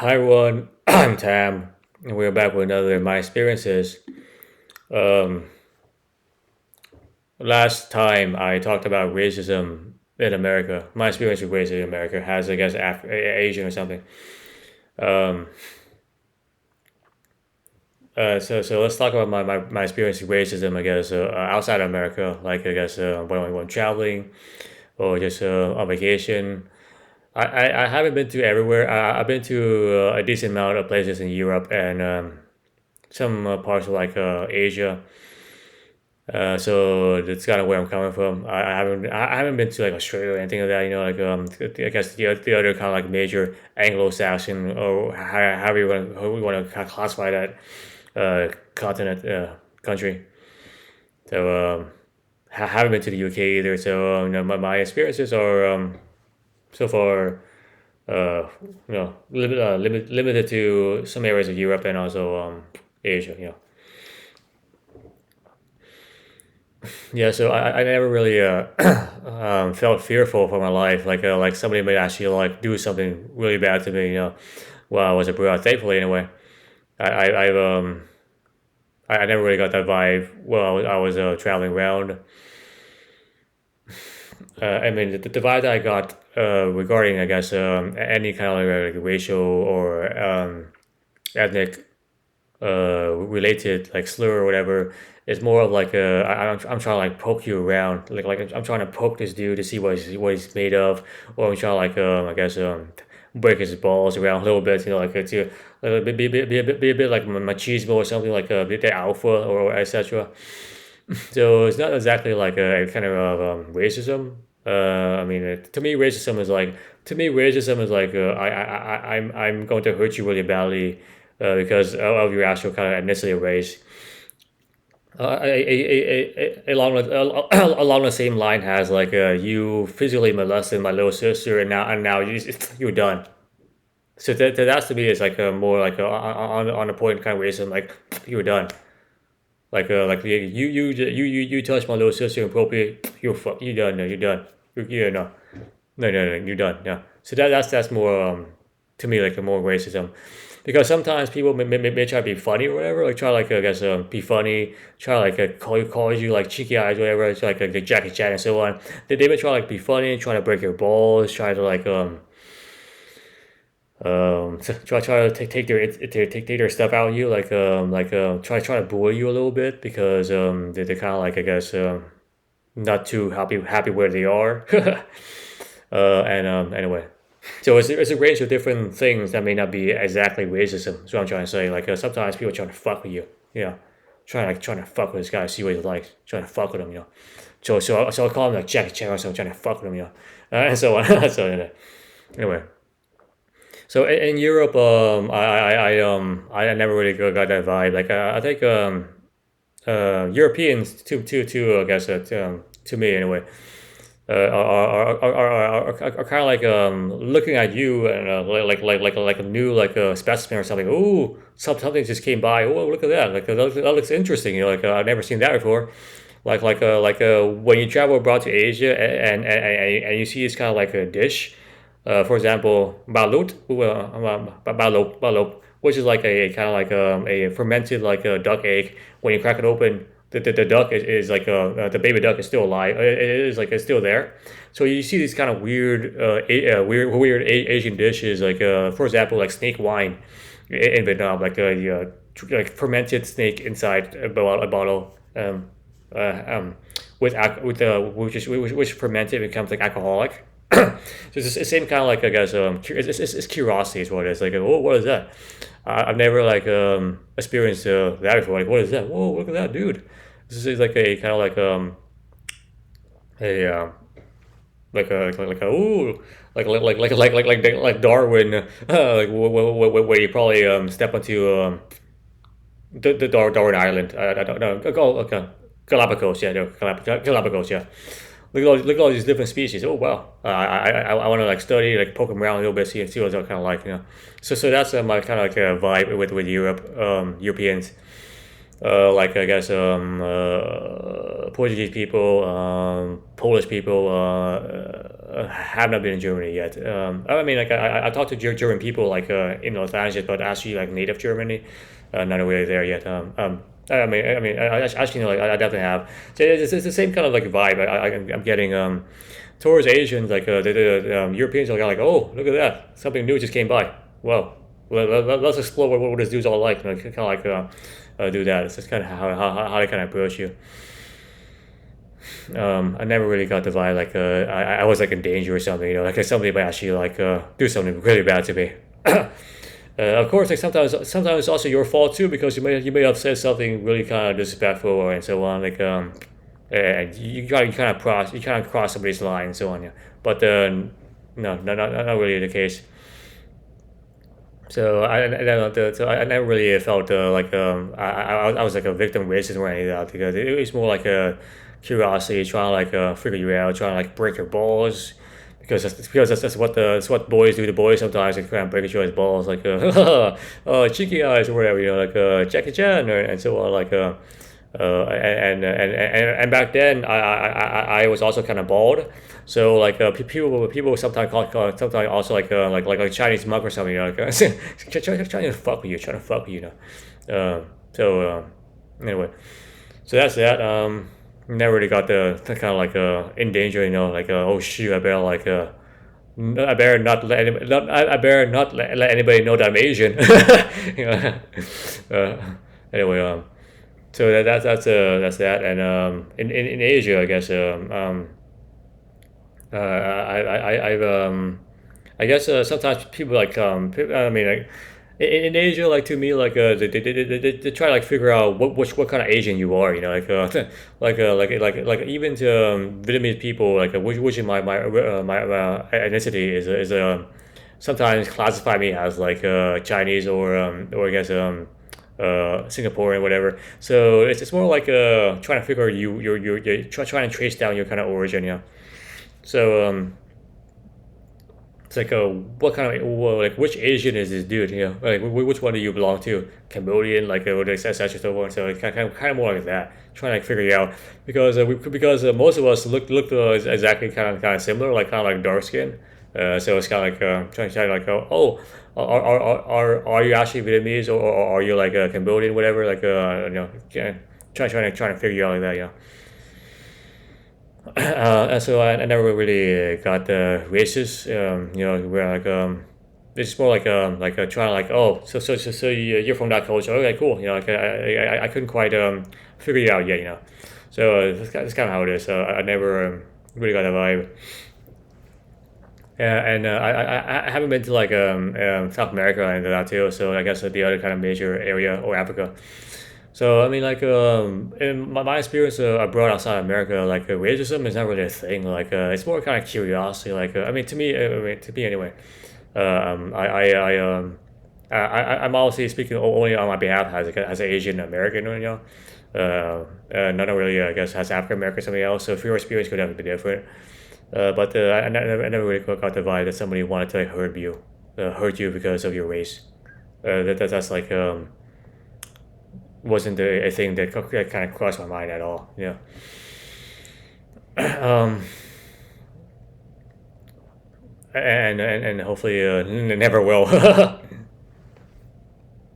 Hi everyone, I'm Tam, and we're back with another of my experiences. Um, Last time I talked about racism in America. My experience with racism in America has, I guess, Asian or something. Um, so let's talk about my experience with racism. I guess outside of America, like I guess when traveling or just on vacation. I haven't been to everywhere. I've been to a decent amount of places in Europe and some parts of like Asia. So that's kind of where I'm coming from. I haven't been to like Australia or anything like that. I guess the other kind of like major Anglo-Saxon or how you want to classify that continent country. So I haven't been to the UK either. So my experiences are so far limited to some areas of Europe and also Asia. Yeah, so I never really felt fearful for my life. Like somebody might actually like do something really bad to me. While I was abroad. Thankfully, anyway, I never really got that vibe while I was traveling around. I mean, the vibe that I got regarding, I guess, any kind of like racial or ethnic related like slur or whatever. It's more of like I'm trying to like poke you around, like I'm trying to poke this dude to see what he's made of, or I'm trying to like I guess break his balls around a little bit, like to be a bit like machismo or something like the alpha or etc. So it's not exactly like a kind of racism. I mean, to me racism is like I'm going to hurt you really badly because of your actual kind of ethnicity or race. Along the same line has like you physically molested my little sister and now you're done. So that to me is like a more like on the point kind of racism, like you're done. Like you touch my little sister inappropriate, you done. No, you're done. No, no, you're done. No. So that's more to me like a more racism, because sometimes people may try to be funny or whatever, like try like I guess be funny, try like call you like cheeky eyes, whatever. It's like Jackie Chan and so on. They may try like be funny, try to break your balls, try to like try to take their stuff out of you, try to bully you a little bit because they're kind of like I guess not too happy where they are. And anyway, so it's a range of different things that may not be exactly racism. That's what I'm trying to say. Like sometimes people are trying to fuck with you, trying to fuck with this guy, see what he's like, trying to fuck with him. So I call him like Jackie Chan or something, trying to fuck with him, and so on. So anyway. So in Europe, I never really got that vibe. Like I think Europeans to I guess to me anyway are kind of like looking at you and like a new like a specimen or something. Ooh, something just came by. Oh, look at that! That looks interesting. I've never seen that before. When you travel abroad to Asia and you see this kind of like a dish, for example, balut, which is like a kind of like a fermented like a duck egg. When you crack it open, the duck is like the baby duck is still alive. It is like it's still there. So you see these kind of Asian dishes, like for example, like snake wine in Vietnam, like fermented snake inside a bottle. Which fermented becomes like alcoholic. So it's the same kind of like I guess it's curiosity is what it is. Like what is that? I've never like experienced that before. Like what is that? Whoa, look at that, dude! This is like a kind of a like a ooh like Darwin where you probably step onto the Darwin Island. I don't know. Go okay. Galapagos, yeah, no, Galapagos, yeah. Look at all these different species. Oh wow, I want to like study, like poke them around a little bit, see what they're kind of like. So that's my kind of like vibe with Europe, Europeans. like I guess Portuguese people, Polish people have not been in Germany yet. I mean, like I talked to German people like in Los Angeles, but actually like native Germany, not really there yet. Actually, no, like I definitely have. So it's the same kind of like vibe. I'm getting towards Asians, like the Europeans are like, oh, look at that, something new just came by. Well, let's explore what this dude's all like. You know, kind of like do that. It's just kind of how they kind of approach you. I never really got the vibe like I was like in danger or something. You know, like somebody might actually like do something really bad to me. Of course, like sometimes it's also your fault too because you may have said something really kind of disrespectful and so on. Like and you kind of cross somebody's line and so on. Yeah, but not really the case. So I never really felt like I was like a victim racist or anything like that because it was more like a curiosity, trying to like figure you out, trying to like break your balls that's what boys do to boys sometimes. They try and break each other's balls like cheeky eyes or whatever, you know, like Jackie Chan and so on, like and back then I was also kind of bald, so like people sometimes sometimes also like Chinese mug or something, you know, like trying to fuck with you, trying to fuck with you, you know. Anyway, so that's that. Never really got the kind of like in danger, you know, like oh shoot, I better like I better not let I better not let anybody know that I'm Asian. You know? uh, anyway, so that's that, and in Asia, I guess I've I guess sometimes people like I mean like in Asia, like to me, like they try to like figure out what kind of Asian you are, you know, like like even to Vietnamese people, like which is my ethnicity is sometimes classify me as like Chinese or I guess Singaporean, whatever. So it's more like trying to figure you're trying to trace down your kind of origin, yeah. So it's like what kind of well, like which Asian is this dude? You know, like which one do you belong to? Cambodian, like or the such and so on. So it's kind of more like that. Trying to like figure it out because most of us look exactly kind of similar, like kind of like dark skin. So it's kind of like trying to like oh are you actually Vietnamese or are you like a Cambodian whatever like you know trying to figure out like that, yeah. And so I never really got the races. You know, where like it's more like trying to like oh so you're from that culture. Okay, cool. You know, like I couldn't quite figure it out yet. You know, so that's kind of how it is. So I never really got the vibe. And I haven't been to like South America and that too. So I guess the other kind of major area or Africa. So I mean, like in my experience abroad outside America, like racism is not really a thing. Like it's more kind of curiosity. Like I mean, to me anyway. I'm obviously speaking only on my behalf as an Asian American, you know. Not really, I guess, as African American or something else. So if your experience could have been different. But I never really got the vibe that somebody wanted to like, hurt you because of your race. That's like wasn't a thing that kind of crossed my mind at all. Yeah. um, and hopefully never will.